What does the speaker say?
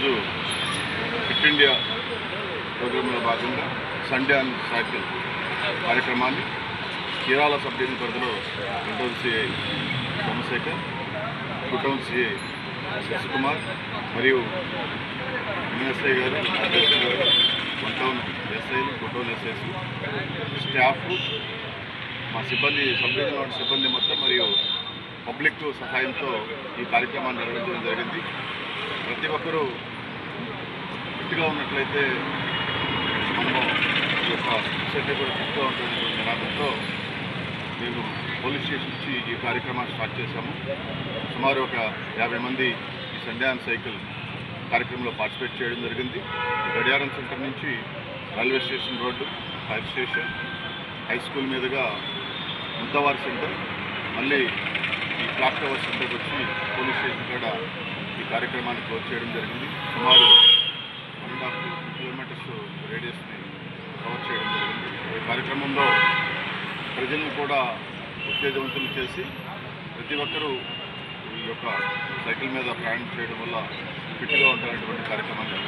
ఈరోజు fit India ప్రోగ్రాంలో భాగంగా సండే ఆన్ సైకిల్ కార్యక్రమాన్ని చీరాల సబ్ డివిజన్ పరిధిలో రెండవ సిఐ సోమశేఖర్, కుటౌన్ సిఐ శశికుమార్ మరియు ఎస్ఐ గారు, అధ్యక్షులు గారు, వన్ ఎస్ఐలు, కుటౌన్ ఎస్ఐస్, స్టాఫ్, మా సిబ్బంది, సబ్ డివిజన్ సిబ్బంది మొత్తం మరియు పబ్లిక్ సహాయంతో ఈ కార్యక్రమాన్ని నిర్వహించడం జరిగింది. ప్రతి ఒక్కరూ ఫిట్గా ఉన్నట్లయితే మనము ఈ యొక్క సొసైటీ కూడా ఫిట్గా ఉంటుందనే నినాదంతో మేము పోలీస్ స్టేషన్ నుంచి ఈ కార్యక్రమాన్ని స్టార్ట్ చేశాము. సుమారు ఒక 50 మంది ఈ సండే ఆన్ సైకిల్ కార్యక్రమంలో పార్టిసిపేట్ చేయడం జరిగింది. గడియారం సెంటర్ నుంచి railway station road, fire station, high school మీదుగా ముంతవారి సెంటర్, మళ్ళీ ఈ క్లాక్ టవర్ సెంటర్కి వచ్చి పోలీస్ స్టేషన్ కూడా ఈ కార్యక్రమాన్ని క్లోజ్ చేయడం జరిగింది. సుమారు 1.5 కిలోమీటర్స్ రేడియస్ని కవర్ చేయడం జరిగింది. ఈ కార్యక్రమంలో ప్రజలను కూడా ఉత్తేజవంతులు చేసి ప్రతి ఒక్కరూ ఈ యొక్క సైకిల్ మీద ప్రయాణం చేయడం వల్ల ఫిట్గా ఉంటారనేటువంటి కార్యక్రమాన్ని